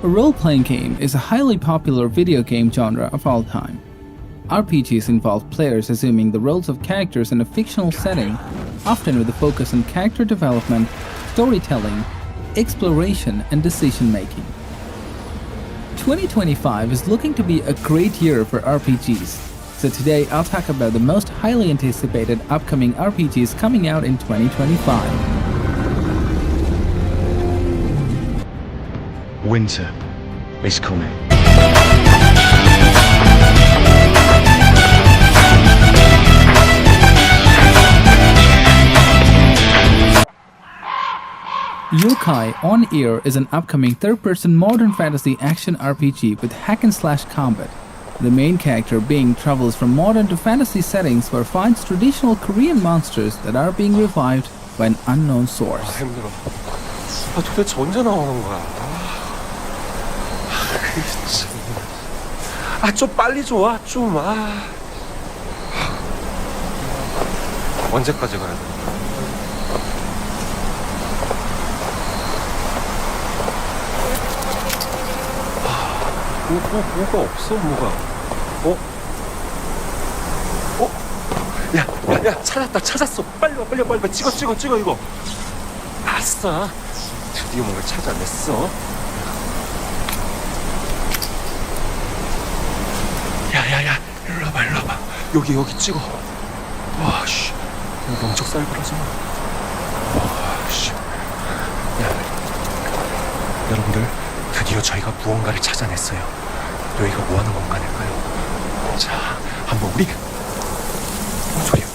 A role-playing game is a highly popular video game genre of all time. RPGs involve players assuming the roles of characters in a fictional setting, often with a focus on character development, storytelling, exploration, and decision-making. 2025 is looking to be a great year for RPGs, so today I'll talk about the most highly anticipated upcoming RPGs coming out in 2025. Winter is coming. Yokai On Air is an upcoming third-person modern fantasy action RPG with hack-and-slash combat. The main character being travels from modern to fantasy settings where finds traditional Korean monsters that are being revived by an unknown source. 힘들어. 도대체 언제 나오는 거야? 좀 빨리 줘, 좀. 언제까지 가야 돼? 뭐가 없어, 뭐가? 야, 찾았어. 빨리 와, 찍어, 이거. 아싸, 드디어 뭔가 찾아냈어. 야, 일로 와봐. 여기 찍어. 와, 씨, 여기 엄청 쌀벌어서. 와, 씨. 야, 여러분들, 드디어 저희가 무언가를 찾아냈어요. 여기가 뭐하는 공간일까요? 자, 한번 우리 뭔 소리야?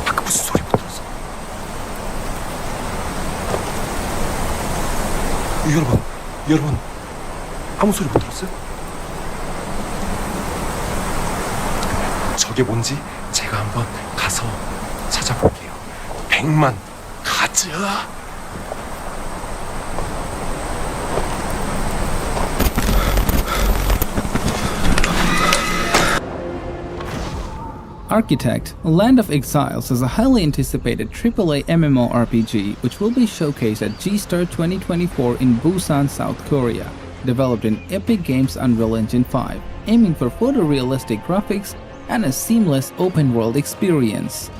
아까 무슨 소리 못 들었어? 여러분, 아무 소리 못 들었어요? 저게 뭔지 제가 한번 가서 찾아볼게요. 100만 가자. Architect, Land of Exiles is a highly anticipated AAA MMORPG which will be showcased at G-Star 2024 in Busan, South Korea. Developed in Epic Games' Unreal Engine 5, aiming for photorealistic graphics and a seamless open-world experience.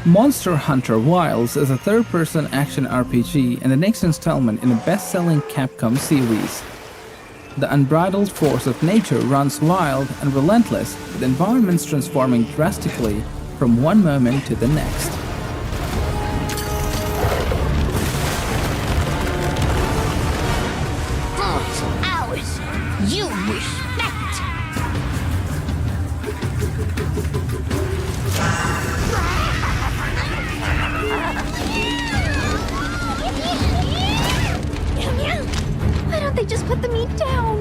Monster Hunter Wilds is a third-person action RPG and the next installment in a best-selling Capcom series. The unbridled force of nature runs wild and relentless, with environments transforming drastically from one moment to the next. Ours! You respect! Why don't they just put the meat down?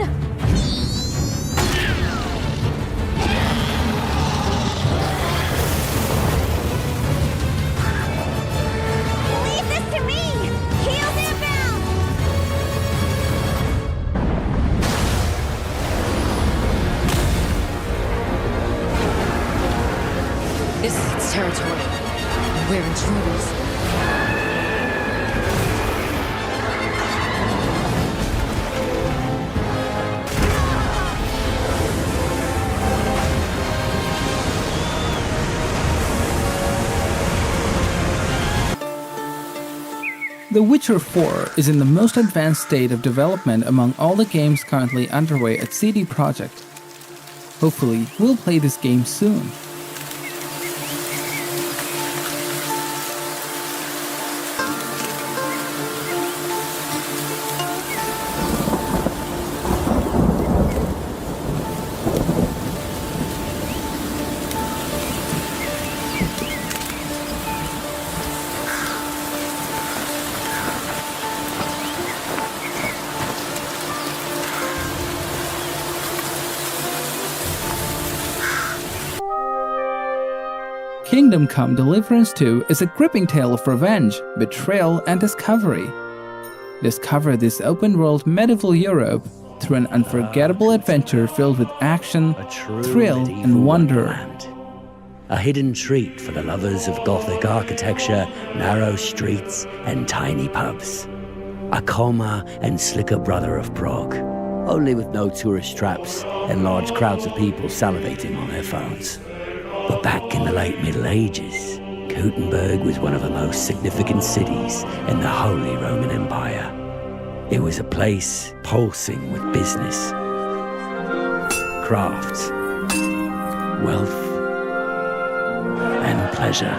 The Witcher 4 is in the most advanced state of development among all the games currently underway at CD Projekt. Hopefully, we'll play this game soon. Kingdom Come Deliverance 2 is a gripping tale of revenge, betrayal, and discovery. Discover this open-world medieval Europe through an unforgettable adventure filled with action, thrill, and wonder. A hidden treat for the lovers of Gothic architecture, narrow streets, and tiny pubs. A calmer and slicker brother of Prague, only with no tourist traps and large crowds of people salivating on their phones. But back in the late Middle Ages, Gutenberg was one of the most significant cities in the Holy Roman Empire. It was a place pulsing with business, crafts, wealth, and pleasure.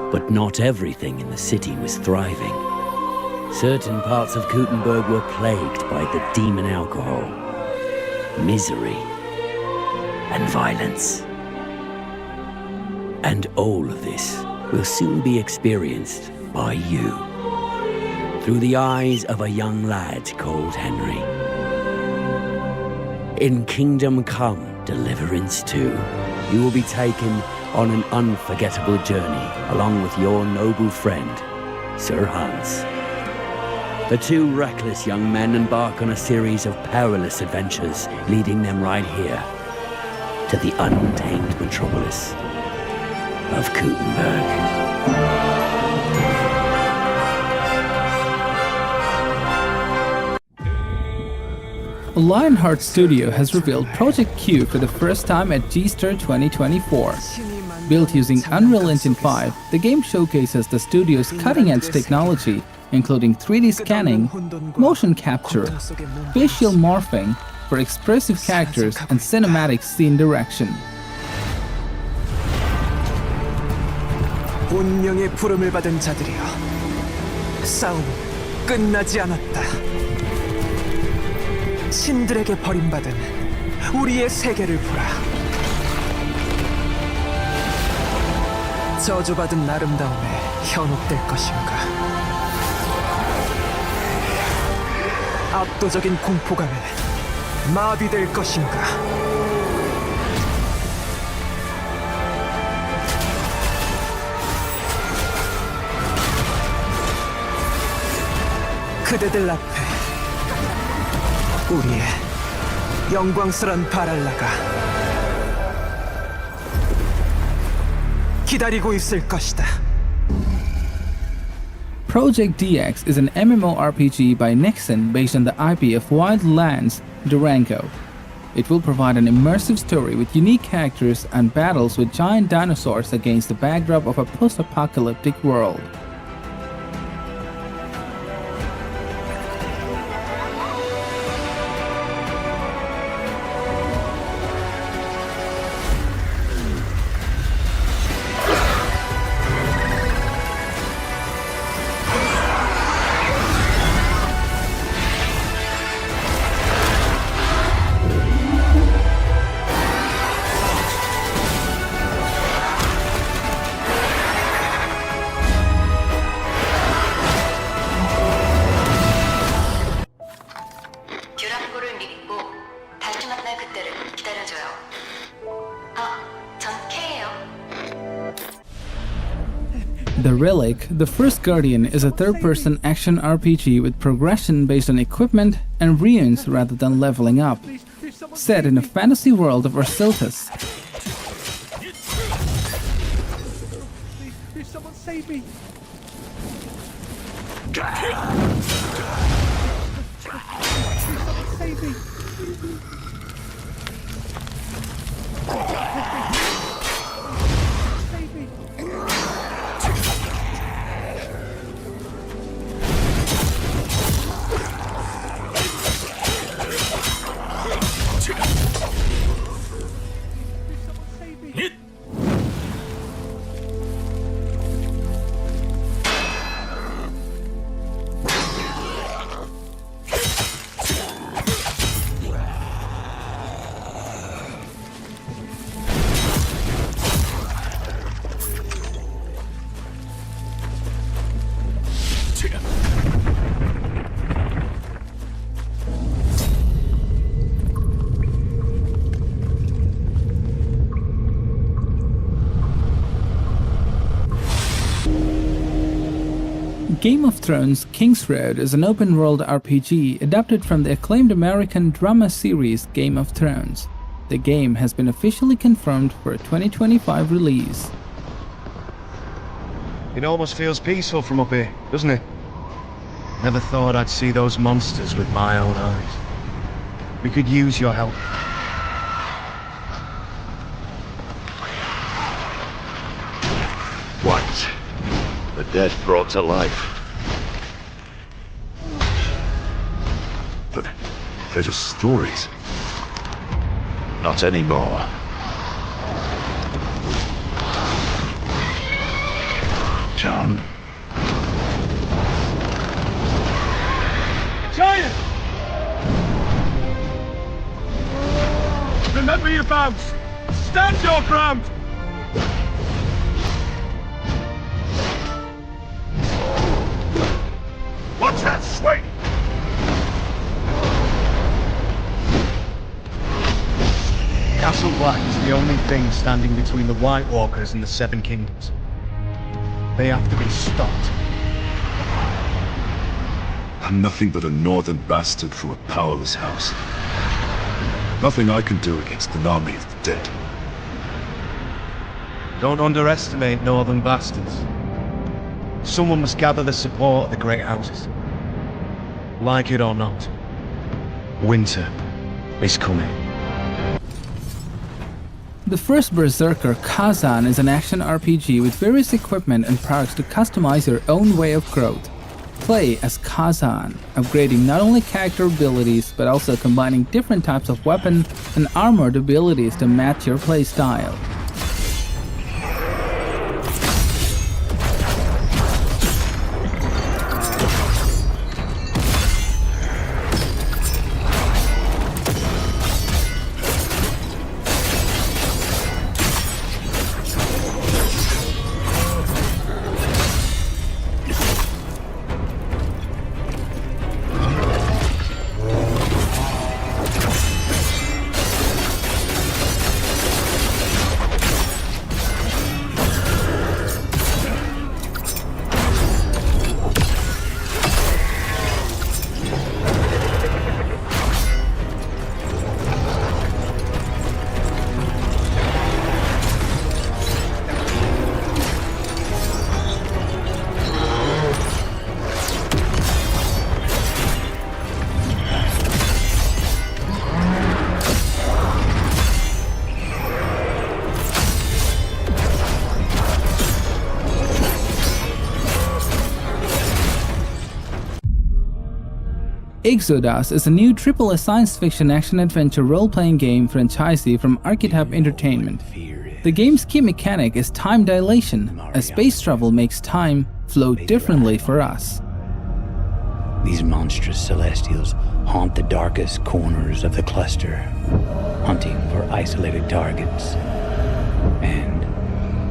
But not everything in the city was thriving. Certain parts of Gutenberg were plagued by the demon alcohol, misery, and violence. And all of this will soon be experienced by you, through the eyes of a young lad called Henry. In Kingdom Come Deliverance 2, you will be taken on an unforgettable journey along with your noble friend, Sir Hans. The two reckless young men embark on a series of perilous adventures, leading them right here to the untamed metropolis of Gutenberg. Lionheart Studio has revealed Project Q for the first time at G-Star 2024. Built using Unreal Engine 5, the game showcases the studio's cutting-edge technology, including 3D scanning, motion capture, facial morphing, for expressive characters and cinematic scene direction. 운명의 부름을 받은 자들이여, 싸움은 끝나지 않았다. 신들에게 버림받은 우리의 세계를 보라. 저주받은 아름다움에 현혹될 것인가? 압도적인 공포감에 마비될 것인가? 그대들 앞에 우리의 영광스런 바랄라가 기다리고 있을 것이다. Project DX is an MMORPG by Nixon based on the IP of Wildlands, Durango. It will provide an immersive story with unique characters and battles with giant dinosaurs against the backdrop of a post-apocalyptic world. The Relic, the First Guardian, is a third-person action RPG with progression based on equipment and runes rather than leveling up. Set in a fantasy world of Arsiltis. Please, someone save me! Please, someone save me! Save me! Game of Thrones Kingsroad is an open-world RPG adapted from the acclaimed American drama series Game of Thrones. The game has been officially confirmed for a 2025 release. It almost feels peaceful from up here, doesn't it? Never thought I'd see those monsters with my own eyes. We could use your help. What? The dead brought to life. But they're just stories. Not anymore. John? Giant! Remember your vows! Stand your ground! What's that swing? Castle Black is the only thing standing between the White Walkers and the Seven Kingdoms. They have to be stopped. I'm nothing but a northern bastard from a powerless house. Nothing I can do against an army of the dead. Don't underestimate northern bastards. Someone must gather the support of the great houses. Like it or not, winter is coming. The first Berserker, Khazan, is an action RPG with various equipment and perks to customize your own way of growth. Play as Khazan, upgrading not only character abilities but also combining different types of weapon and armored abilities to match your playstyle. Exiles is a new AAA science fiction action-adventure role-playing game franchisee from Archetype Entertainment. The game's key mechanic is time dilation, as space travel makes time flow differently for us. These monstrous celestials haunt the darkest corners of the cluster, hunting for isolated targets. And,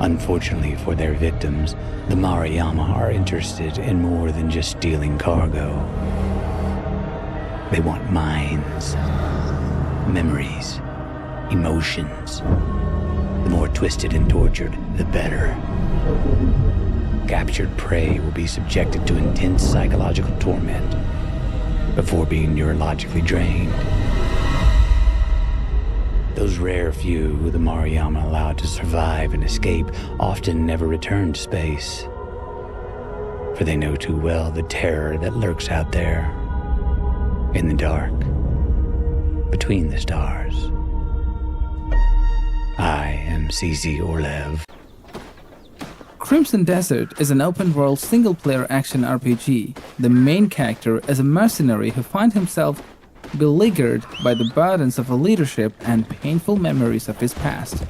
unfortunately for their victims, the Mariyama are interested in more than just stealing cargo. They want minds, memories, emotions. The more twisted and tortured, the better. Captured prey will be subjected to intense psychological torment before being neurologically drained. Those rare few the Mariyama allowed to survive and escape often never return to space, for they know too well the terror that lurks out there, in the dark, between the stars. I am CZ Orlev. Crimson Desert is an open-world single-player action RPG. The main character is a mercenary who finds himself beleaguered by the burdens of a leadership and painful memories of his past.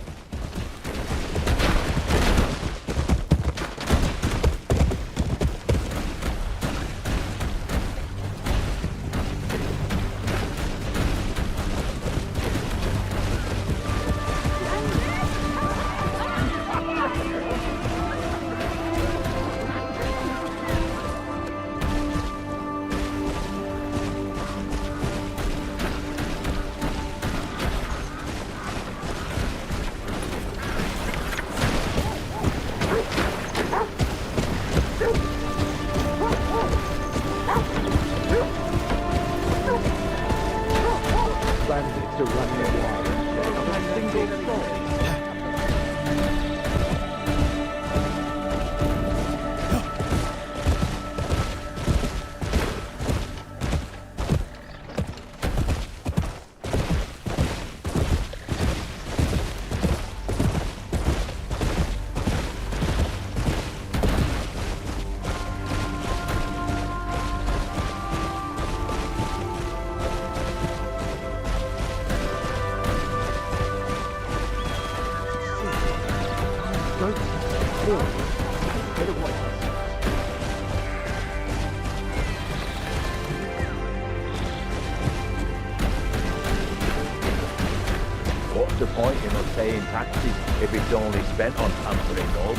point in us paying taxes if it's only spent on pampering gold.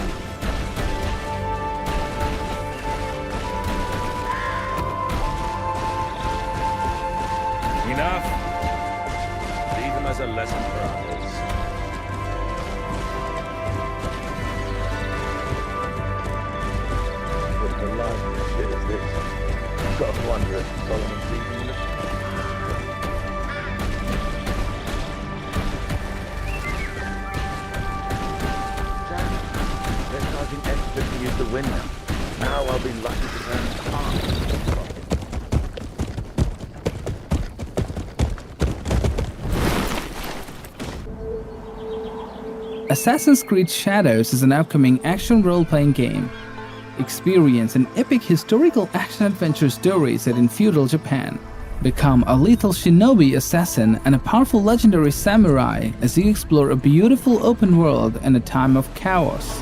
Enough. Leave them as a lesson for others. With the life shit as this, I've got to wonder if Solomon's even listening. They're charging extra to use the window. Now I'll be lucky to turn the car. Assassin's Creed Shadows is an upcoming action role-playing game. Experience an epic historical action-adventure story set in feudal Japan. Become a lethal shinobi assassin and a powerful legendary samurai as you explore a beautiful open world in a time of chaos.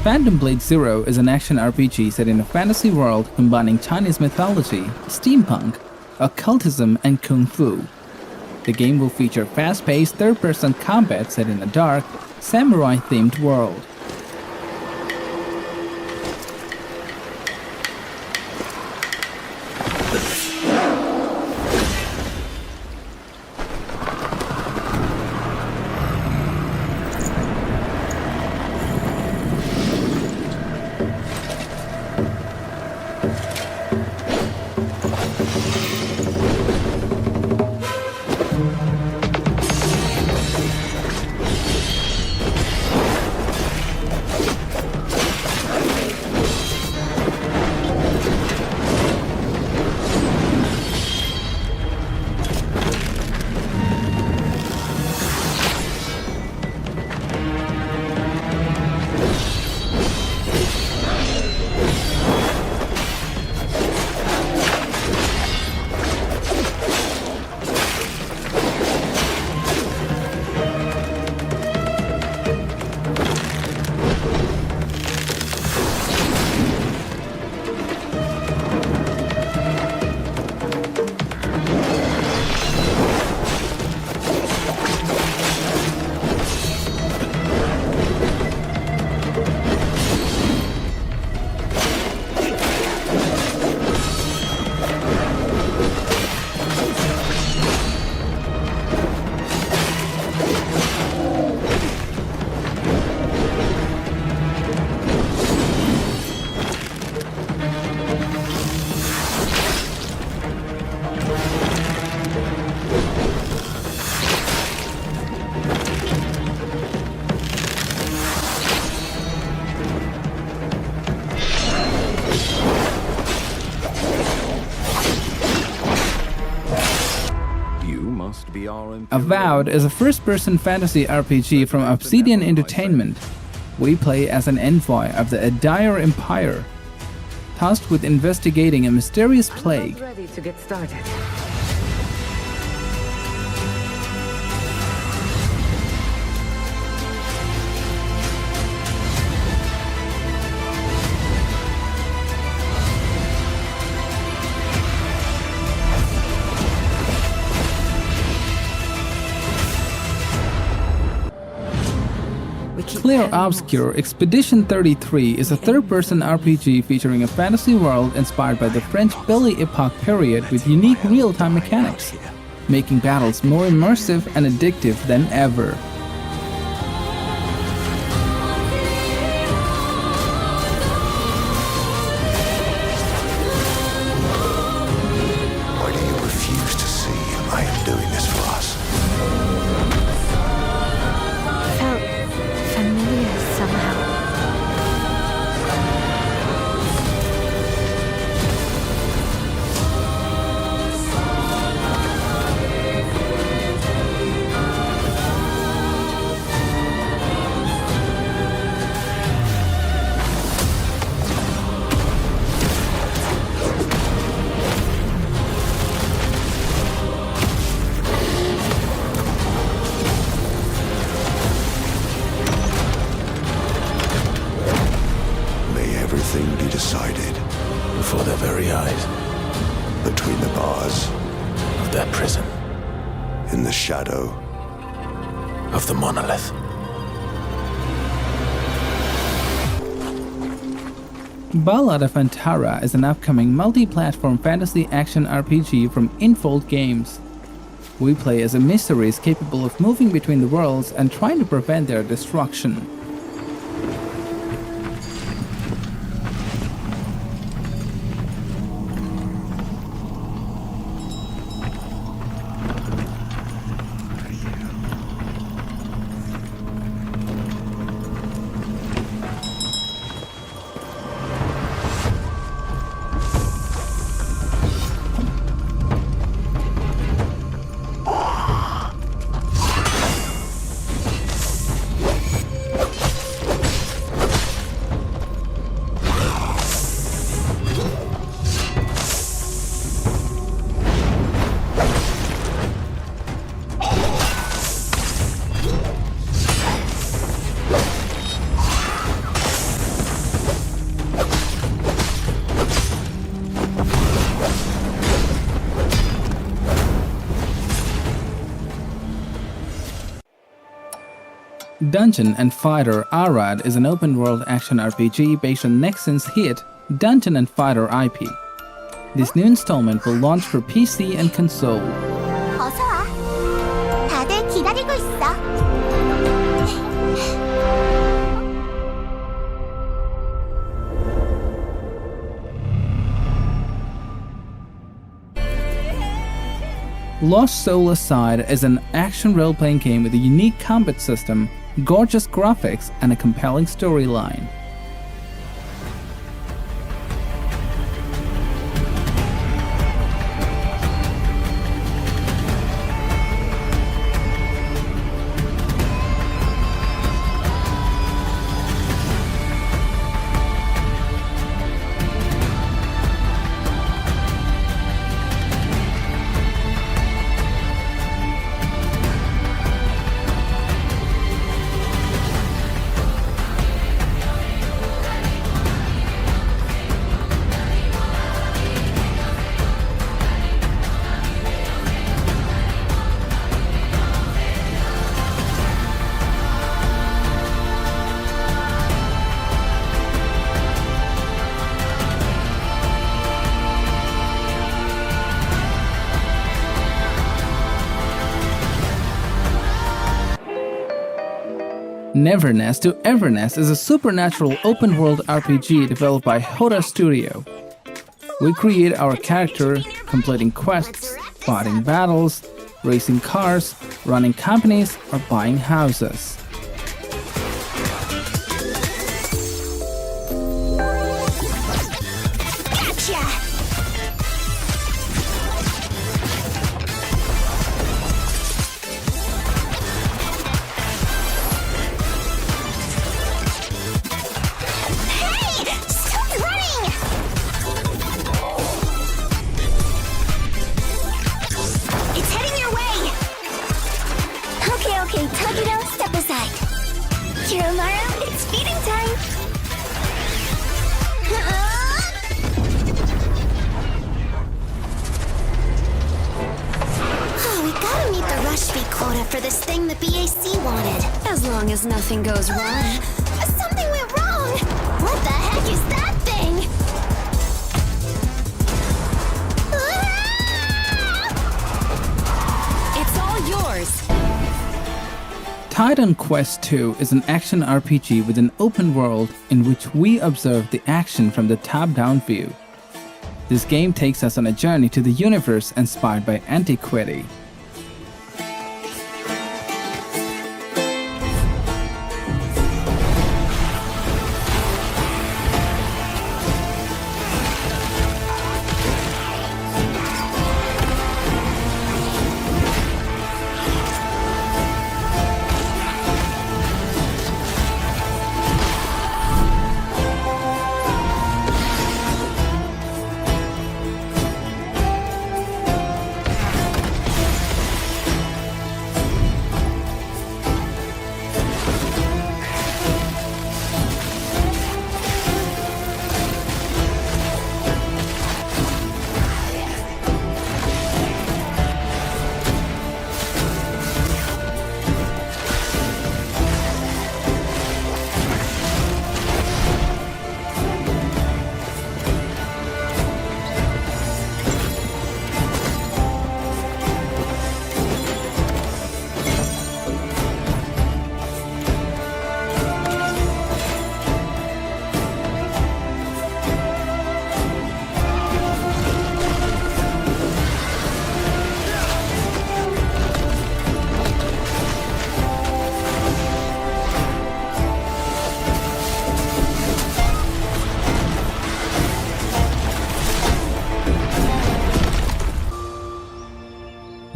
Phantom Blade Zero is an action RPG set in a fantasy world combining Chinese mythology, steampunk, occultism, and kung fu. The game will feature fast-paced third-person combat set in a dark, samurai-themed world. Avowed is a first-person fantasy RPG from Obsidian Entertainment. We play as an envoy of the Adair Empire, tasked with investigating a mysterious plague. Ready to get started. Clair Obscur Expedition 33 is a third-person RPG featuring a fantasy world inspired by the French Belle Epoque period with unique real-time mechanics, making battles more immersive and addictive than ever. Why do you refuse to see I am doing this for us? Felt familiar somehow. Be decided before their very eyes, between the bars of their prison, in the shadow of the monolith. Ballad of Antara is an upcoming multi-platform fantasy action RPG from Infold Games. We play as a mysteries capable of moving between the worlds and trying to prevent their destruction. Dungeon & Fighter Arad is an open-world action RPG based on Nexon's hit Dungeon & Fighter IP. This new installment will launch for PC and console. 어서 와. 다들 기다리고 있어. Lost Soul Aside is an action role-playing game with a unique combat system, gorgeous graphics, and a compelling storyline. Neverness to Everness is a supernatural open-world RPG developed by Hoda Studio. We create our character, completing quests, fighting battles, racing cars, running companies, or buying houses. Okay, Tuggy, don't step aside. as nothing goes wrong. Something went wrong! What the heck is that thing? It's all yours! Titan Quest 2 is an action RPG with an open world in which we observe the action from the top-down view. This game takes us on a journey to the universe inspired by antiquity.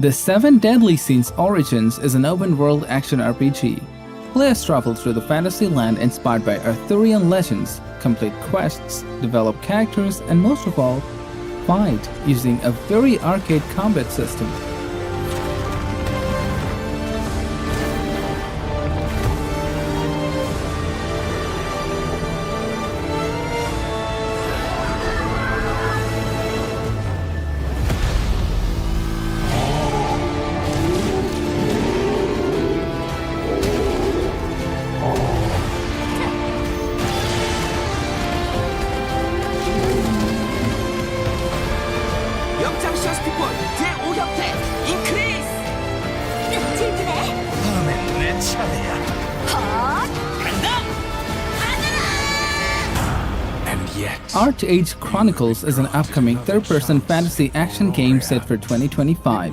The Seven Deadly Sins Origins is an open-world action RPG. Players travel through the fantasy land inspired by Arthurian legends, complete quests, develop characters, and most of all, fight using a very arcade combat system. ArcheAge Chronicles is an upcoming third-person fantasy action game set for 2025.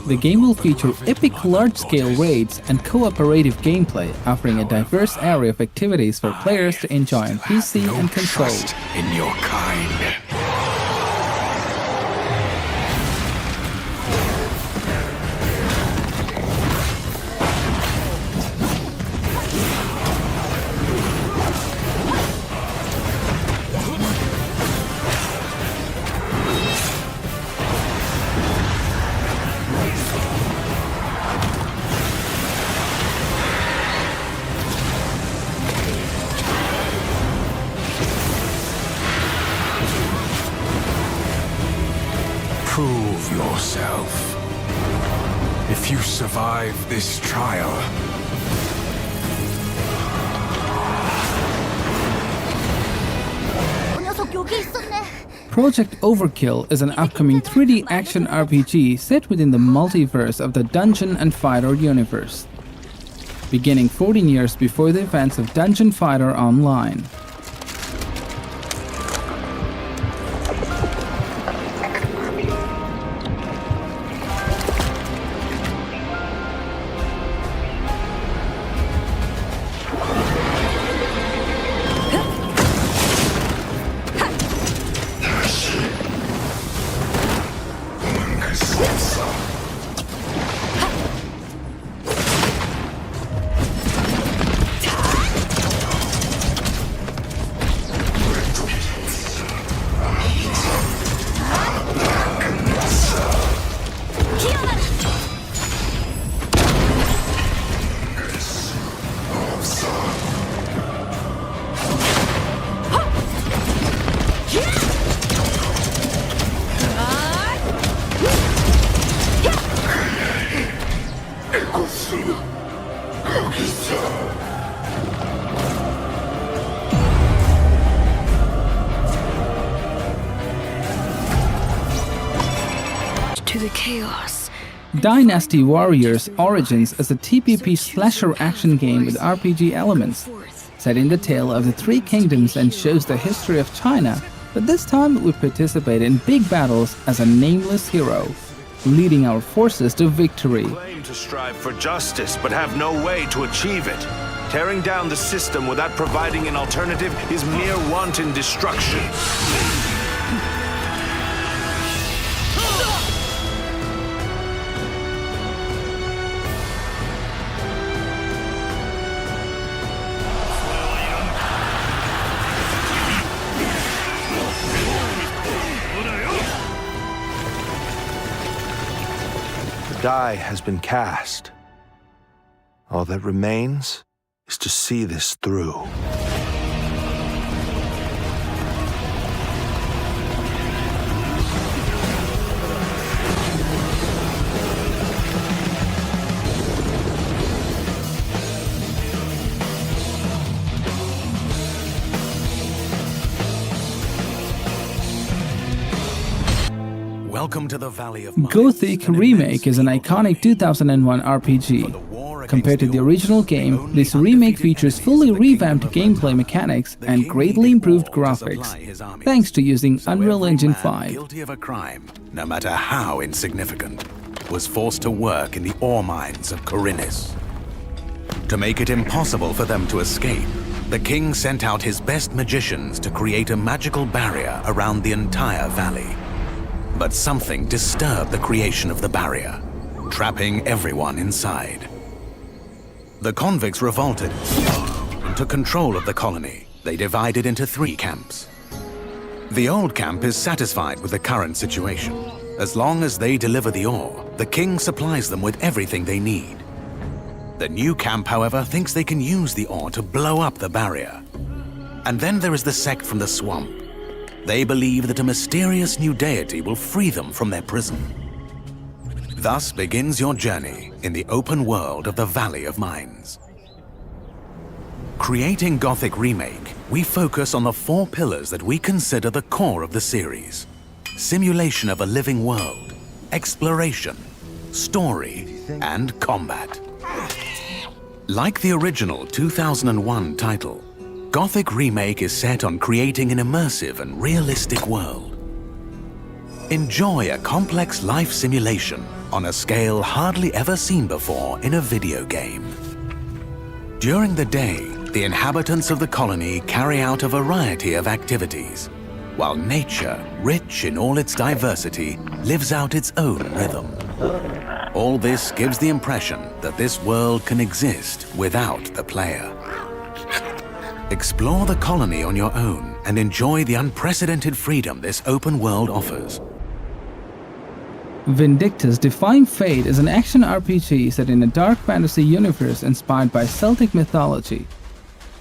The game will feature epic large-scale raids and cooperative gameplay, offering a diverse area of activities for players to enjoy on PC and console. In your kind. Prove yourself. If you survive this trial, Project Overkill is an upcoming 3D action RPG set within the multiverse of the Dungeon and Fighter universe, beginning 14 years before the events of Dungeon Fighter Online. chaos. Dynasty Warriors Origins is a TPP slasher action game with RPG elements, set in the tale of the Three Kingdoms and shows the history of China, but this time we participate in big battles as a nameless hero, leading our forces to victory. Claim to strive for justice, but have no way to achieve it. Tearing down the system without providing an alternative is mere wanton destruction. The die has been cast. All that remains is to see this through. Welcome to the Valley of Mines. Gothic Remake is an iconic 2001 RPG. Compared to the original game, this remake features fully revamped gameplay mechanics and greatly improved graphics, thanks to using Unreal Engine 5. Guilty of a crime, no matter how insignificant, was forced to work in the ore mines of Khorinis. To make it impossible for them to escape, the king sent out his best magicians to create a magical barrier around the entire valley. But something disturbed the creation of the barrier, trapping everyone inside. The convicts revolted and took control of the colony. They divided into 3 camps. The old camp is satisfied with the current situation. As long as they deliver the ore, the king supplies them with everything they need. The new camp, however, thinks they can use the ore to blow up the barrier. And then there is the sect from the swamp. They believe that a mysterious new deity will free them from their prison. Thus begins your journey in the open world of the Valley of Mines. Creating Gothic Remake, we focus on the 4 pillars that we consider the core of the series: simulation of a living world, exploration, story, and combat. Like the original 2001 title, Gothic Remake is set on creating an immersive and realistic world. Enjoy a complex life simulation on a scale hardly ever seen before in a video game. During the day, the inhabitants of the colony carry out a variety of activities, while nature, rich in all its diversity, lives out its own rhythm. All this gives the impression that this world can exist without the player. Explore the colony on your own and enjoy the unprecedented freedom this open world offers. Vindictus Defying Fate is an action RPG set in a dark fantasy universe inspired by Celtic mythology.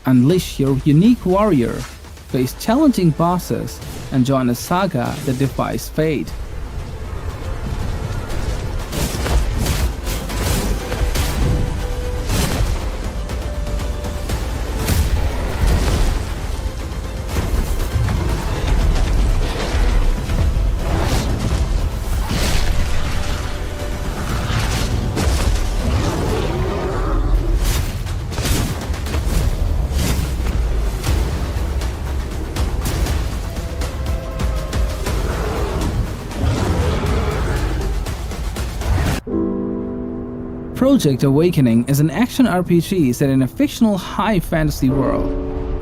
Unleash your unique warrior, face challenging bosses, and join a saga that defies fate. Project Awakening is an action RPG set in a fictional high fantasy world,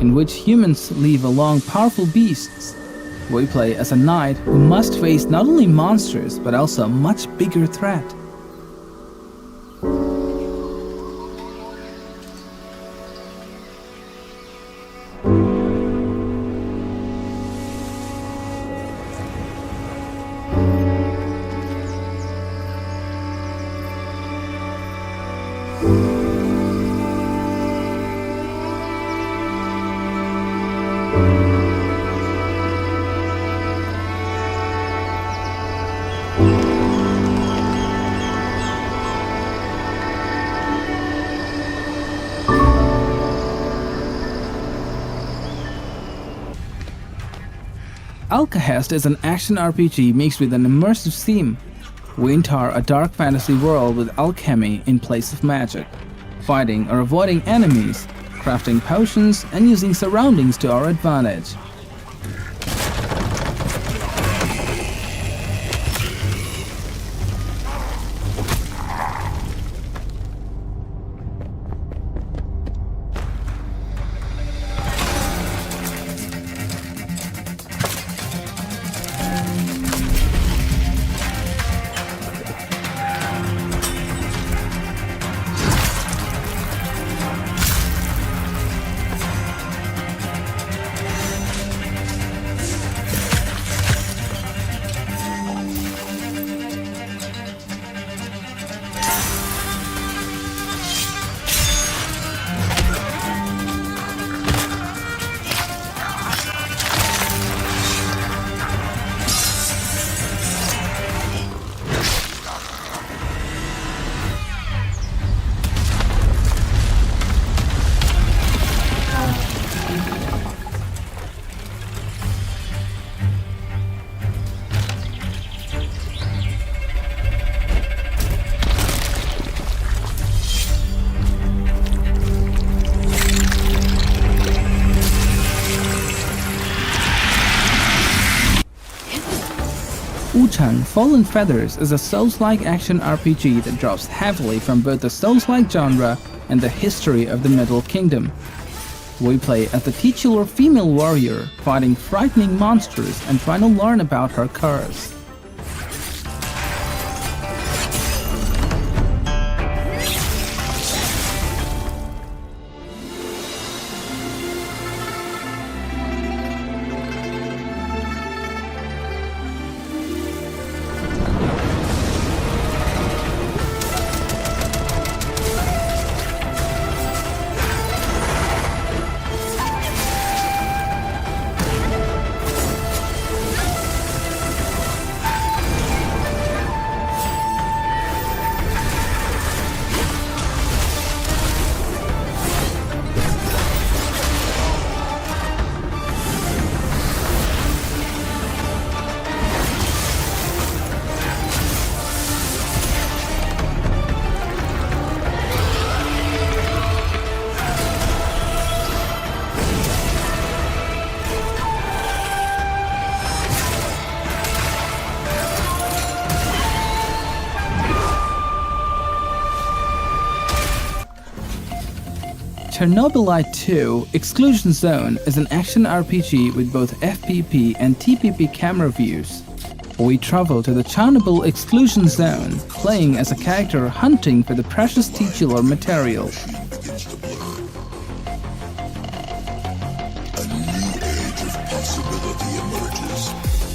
in which humans live along powerful beasts. We play as a knight who must face not only monsters but also a much bigger threat. Alkahest is an action RPG mixed with an immersive theme. We enter a dark fantasy world with alchemy in place of magic, fighting or avoiding enemies, crafting potions, and using surroundings to our advantage. Wuchang Fallen Feathers is a Souls-like action RPG that draws heavily from both the Souls-like genre and the history of the Middle Kingdom. We play as the titular female warrior, fighting frightening monsters and trying to learn about her curse. Chernobylite 2 Exclusion Zone is an action RPG with both FPP and TPP camera views. We travel to the Chernobyl Exclusion Zone, playing as a character hunting for the precious titular material. A new age of possibility emerges.